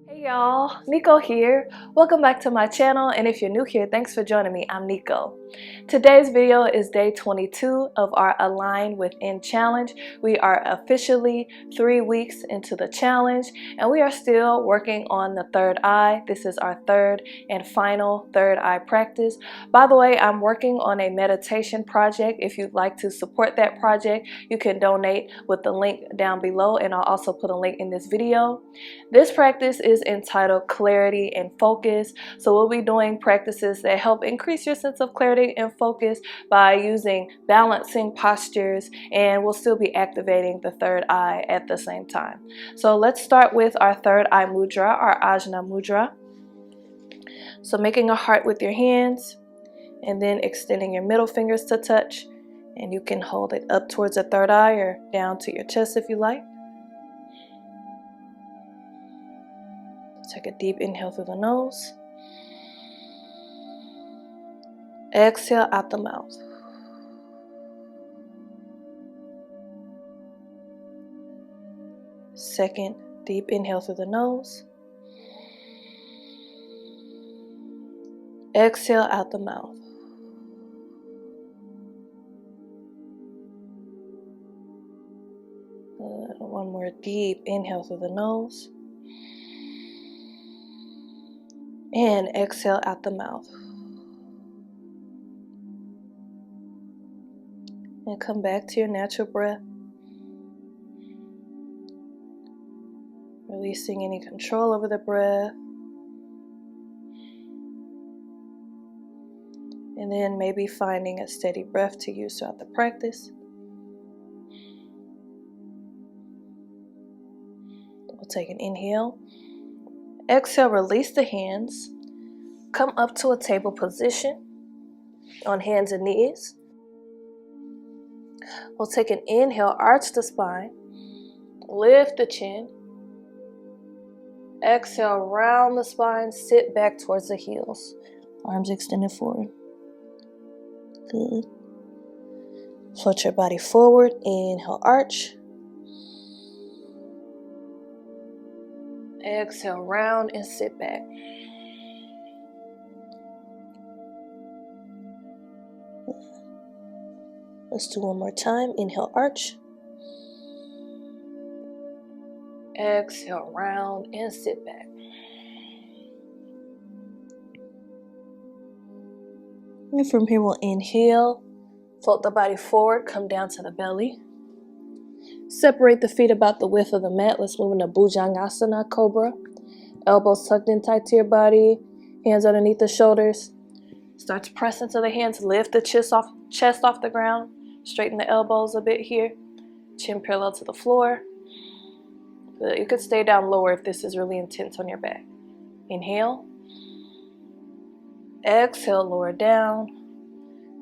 Hey y'all, Nico here. Welcome back to my channel, and if you're new here, thanks for joining me. I'm Nico. Today's video is day 22 of our Align Within challenge. We are officially 3 weeks into the challenge, and we are still working on the third eye. This is our third and final third eye practice. By the way, I'm working on a meditation project. If you'd like to support that project, you can donate with the link down below, and I'll also put a link in this video. This practice is entitled Clarity and Focus. So we'll be doing practices that help increase your sense of clarity and focus by using balancing postures, and we'll still be activating the third eye at the same time. So let's start with our third eye mudra, our Ajna mudra. So making a heart with your hands and then extending your middle fingers to touch, and you can hold it up towards the third eye or down to your chest if you like. Take a deep inhale through the nose. Exhale out the mouth. Second, deep inhale through the nose. Exhale out the mouth. One more deep inhale through the nose. And exhale out the mouth. And come back to your natural breath. Releasing any control over the breath. And then maybe finding a steady breath to use throughout the practice. We'll take an inhale. Exhale, release the hands. Come up to a table position on hands and knees. We'll take an inhale, arch the spine, lift the chin. Exhale, round the spine, sit back towards the heels. Arms extended forward. Good. Float your body forward. Inhale, arch. Exhale, round and sit back. Let's do one more time. Inhale, arch. Exhale, round and sit back. And from here, we'll inhale, float the body forward, come down to the belly. Separate the feet about the width of the mat. Let's move into Bhujangasana, Cobra. Elbows tucked in tight to your body, hands underneath the shoulders. Start to press into the hands, lift the chest off the ground. Straighten the elbows a bit here. Chin parallel to the floor. Good. You could stay down lower if this is really intense on your back. Inhale. Exhale, lower down.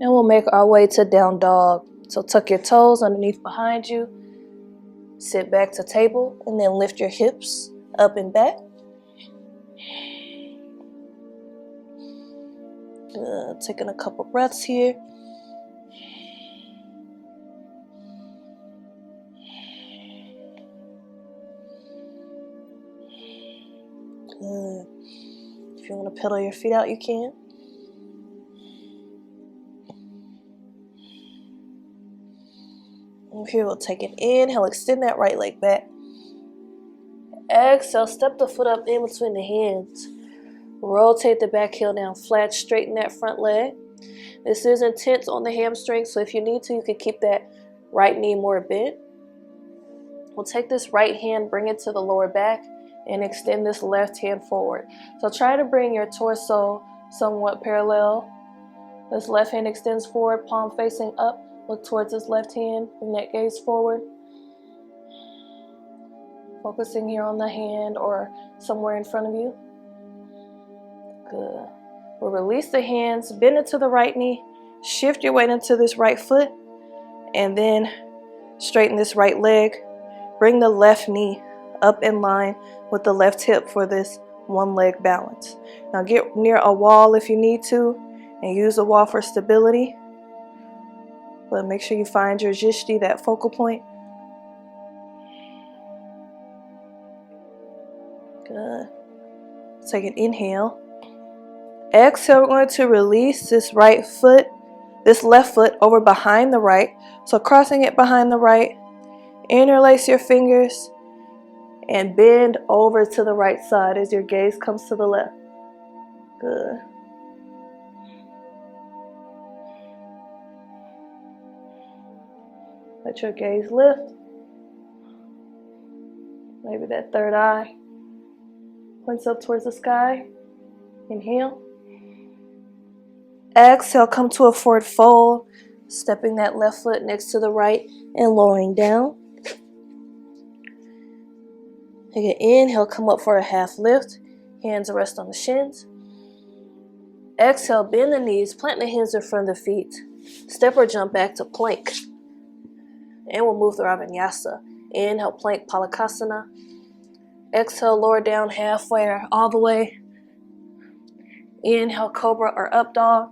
And we'll make our way to down dog. So tuck your toes underneath behind you. Sit back to table and then lift your hips up and back. Good. Taking a couple breaths here. Good. If you want to pedal your feet out, you can. And here we'll take an inhale, extend that right leg back. Exhale, step the foot up in between the hands. Rotate the back heel down flat, straighten that front leg. This is intense on the hamstring, so if you need to, you can keep that right knee more bent. We'll take this right hand, bring it to the lower back, and extend this left hand forward. So try to bring your torso somewhat parallel. This left hand extends forward, palm facing up. Look towards this left hand, bring that gaze forward. Focusing here on the hand or somewhere in front of you. Good. We'll release the hands, bend it to the right knee, shift your weight into this right foot, and then straighten this right leg. Bring the left knee up in line with the left hip for this one leg balance. Now get near a wall if you need to, and use the wall for stability. But make sure you find your drishti, that focal point. Good. Take an inhale. Exhale, we're going to release this left foot over behind the right. So crossing it behind the right, interlace your fingers and bend over to the right side as your gaze comes to the left. Good. Let your gaze lift. Maybe that third eye points up towards the sky. Inhale. Exhale, come to a forward fold, stepping that left foot next to the right and lowering down. Take an inhale, come up for a half lift. Hands rest on the shins. Exhale, bend the knees, plant the hands in front of the feet. Step or jump back to plank. And we'll move through our vinyasa. Inhale, plank, palakasana. Exhale, lower down halfway or all the way. Inhale, cobra or up dog.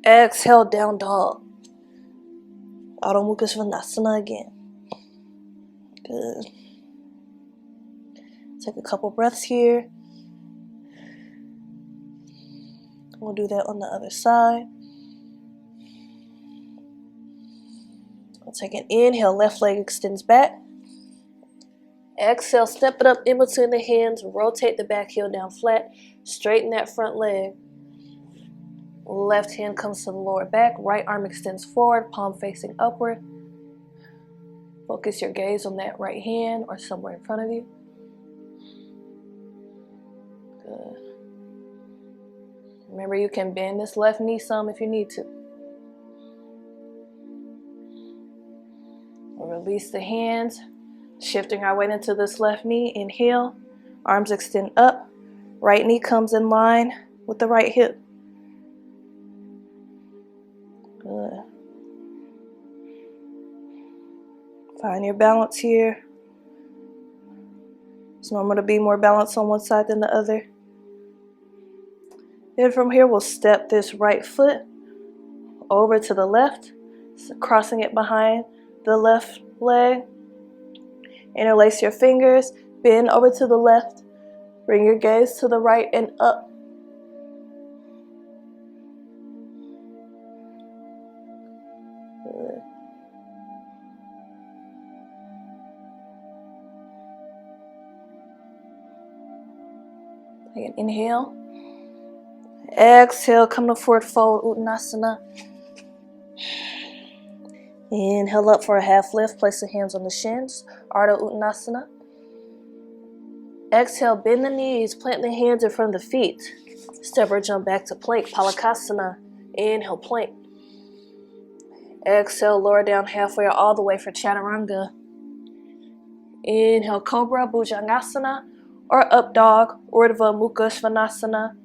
Exhale, down dog. Adho Mukha Svanasana again. Good. Take a couple breaths here. We'll do that on the other side. We'll take an inhale, left leg extends back. Exhale, step it up in between the hands, rotate the back heel down flat, straighten that front leg. Left hand comes to the lower back, right arm extends forward, palm facing upward. Focus your gaze on that right hand or somewhere in front of you. Good. Remember, you can bend this left knee some if you need to. We'll release the hands, shifting our weight into this left knee. Inhale, arms extend up, right knee comes in line with the right hip. Good. Find your balance here. It's normal to be more balanced on one side than the other. Then from here, we'll step this right foot over to the left, crossing it behind the left leg. Interlace your fingers, bend over to the left, bring your gaze to the right and up. Good. Take an inhale. Exhale, come to forward fold, Uttanasana. Inhale up for a half lift, place the hands on the shins, Ardha Uttanasana. Exhale, bend the knees, plant the hands in front of the feet. Step or jump back to plank, Palakasana. Inhale, plank. Exhale, lower down halfway or all the way for Chaturanga. Inhale, Cobra, Bhujangasana, or Up Dog, Urdhva Mukha Svanasana.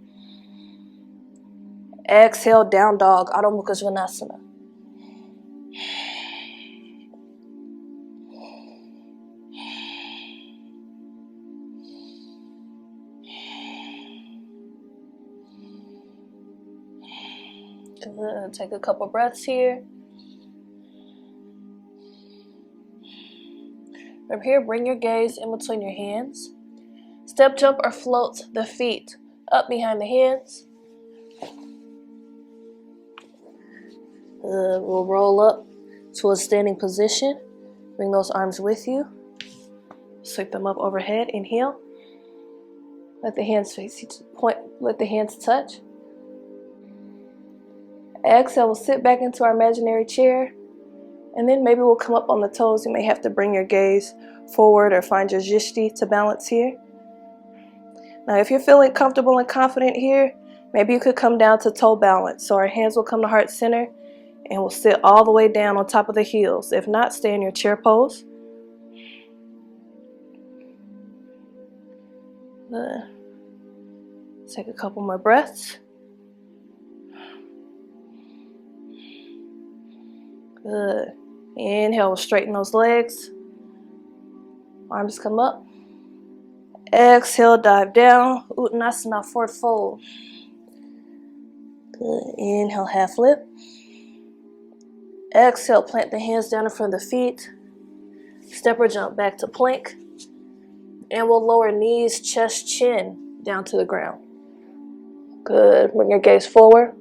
Exhale, Down Dog, Adho Mukha Svanasana. Good. Take a couple breaths here. From here, bring your gaze in between your hands. Step, jump, or float the feet up behind the hands. We'll roll up to a standing position. Bring those arms with you. Sweep them up overhead. Inhale. Let the hands face each point. Let the hands touch. Exhale, we'll sit back into our imaginary chair. And then maybe we'll come up on the toes. You may have to bring your gaze forward or find your drishti to balance here. Now, if you're feeling comfortable and confident here, maybe you could come down to toe balance. So our hands will come to heart center and we'll sit all the way down on top of the heels. If not, stay in your chair pose. Take a couple more breaths. Good. Inhale, we'll straighten those legs. Arms come up. Exhale, dive down. Uttanasana, forward fold. Good. Inhale, half lift. Exhale, plant the hands down in front of the feet. Step or jump back to plank. And we'll lower knees, chest, chin down to the ground. Good. Bring your gaze forward.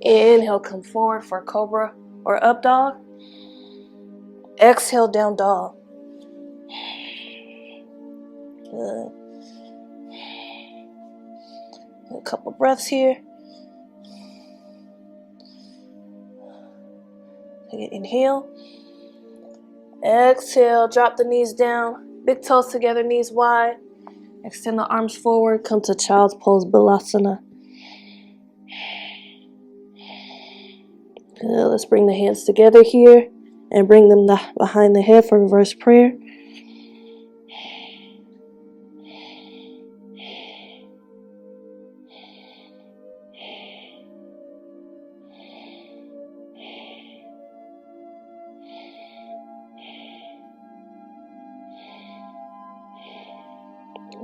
Inhale, come forward for cobra or up dog. Exhale, down dog. Good. A couple breaths here. Inhale. Exhale, drop the knees down. Big toes together, knees wide. Extend the arms forward. Come to child's pose, Balasana. Good. Let's bring the hands together here and bring them behind the head for reverse prayer.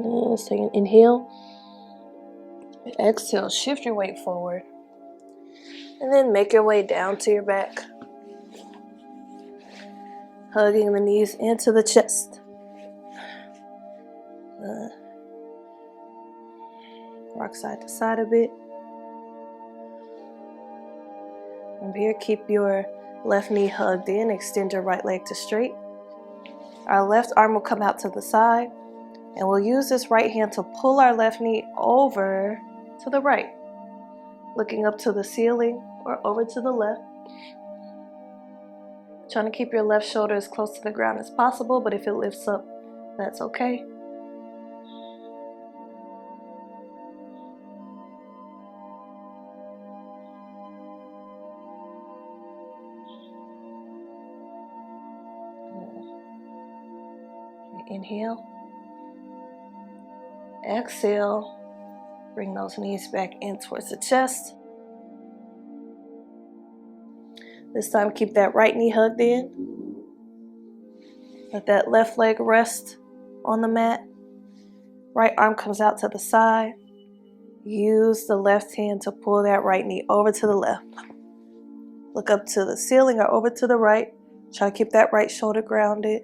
Let's take an inhale. Exhale, shift your weight forward. And then make your way down to your back. Hugging the knees into the chest. Rock side to side a bit. From here, keep your left knee hugged in. Extend your right leg to straight. Our left arm will come out to the side. And we'll use this right hand to pull our left knee over to the right. Looking up to the ceiling or over to the left. Trying to keep your left shoulder as close to the ground as possible, but if it lifts up, that's okay. Inhale. Exhale. Bring those knees back in towards the chest. This time, keep that right knee hugged in. Let that left leg rest on the mat. Right arm comes out to the side. Use the left hand to pull that right knee over to the left. Look up to the ceiling or over to the right. Try to keep that right shoulder grounded.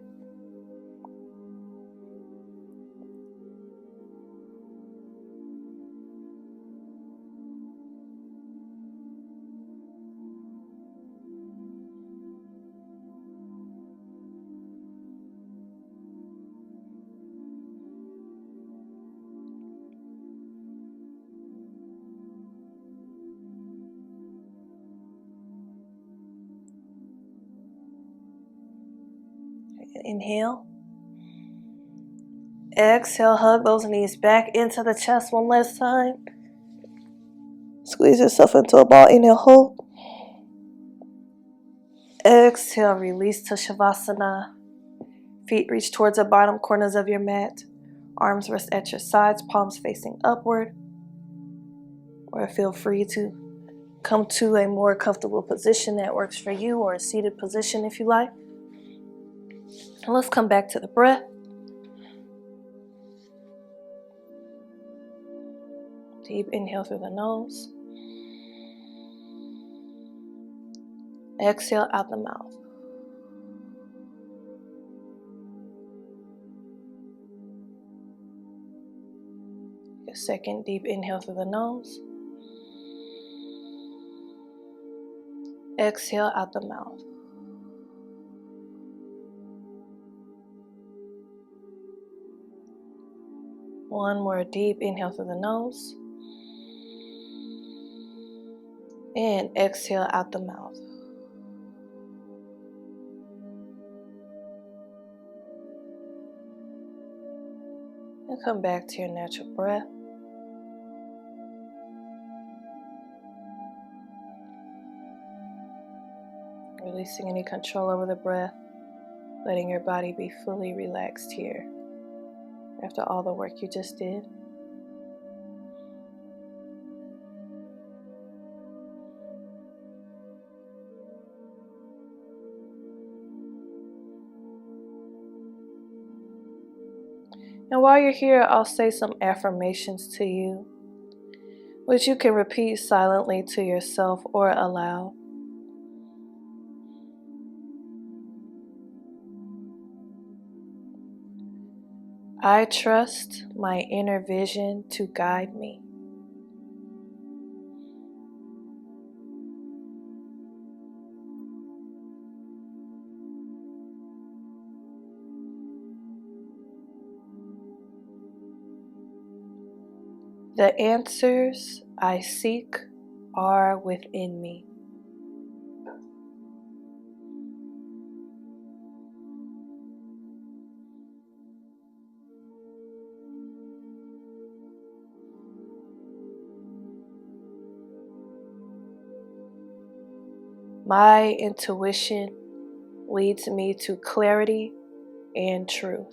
Inhale. Exhale, hug those knees back into the chest one last time. Squeeze yourself into a ball. Inhale, hold. Exhale, release to Shavasana. Feet reach towards the bottom corners of your mat. Arms rest at your sides, palms facing upward. Or feel free to come to a more comfortable position that works for you, or a seated position if you like. And let's come back to the breath. Deep inhale through the nose. Exhale out the mouth. A second deep inhale through the nose. Exhale out the mouth. One more deep inhale through the nose. And exhale out the mouth. And come back to your natural breath. Releasing any control over the breath, letting your body be fully relaxed here after all the work you just did. And while you're here, I'll say some affirmations to you, which you can repeat silently to yourself or aloud. I trust my inner vision to guide me. The answers I seek are within me. My intuition leads me to clarity and truth.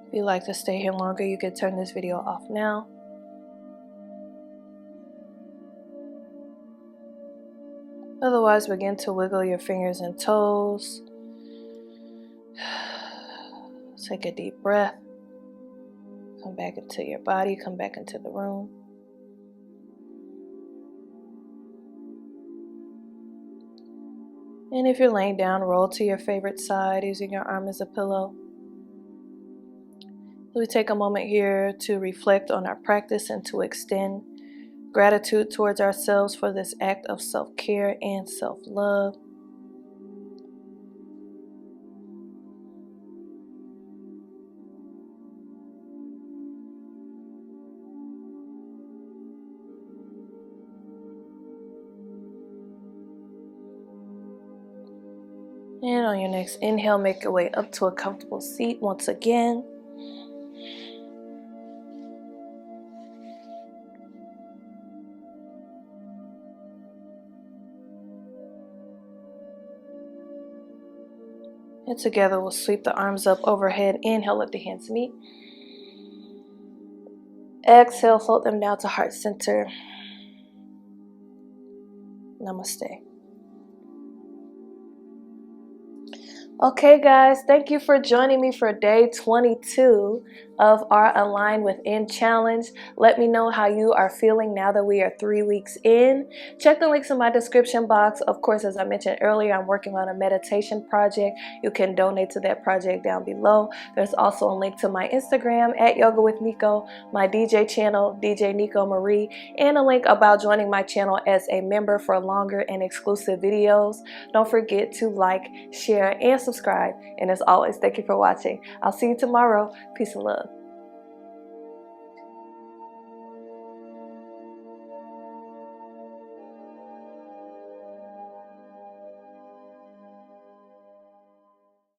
If you'd like to stay here longer, you can turn this video off now. Otherwise, begin to wiggle your fingers and toes. Take a deep breath. Come back into your body, come back into the room. And if you're laying down, roll to your favorite side using your arm as a pillow. We take a moment here to reflect on our practice and to extend gratitude towards ourselves for this act of self-care and self-love. And on your next inhale, make your way up to a comfortable seat once again. And together we'll sweep the arms up overhead. Inhale, let the hands meet. Exhale, float them down to heart center. Namaste. Okay guys, thank you for joining me for day 22 of our Align Within challenge. Let me know how you are feeling now that we are 3 weeks in. Check the links in my description box. Of course, as I mentioned earlier, I'm working on a meditation project. You can donate to that project down below. There's also a link to my Instagram at Yoga with Nico, my DJ channel, djnicomarie, and a link about joining my channel as a member for longer and exclusive videos. Don't forget to like, share, and subscribe. And as always, thank you for watching. I'll see you tomorrow. Peace and love.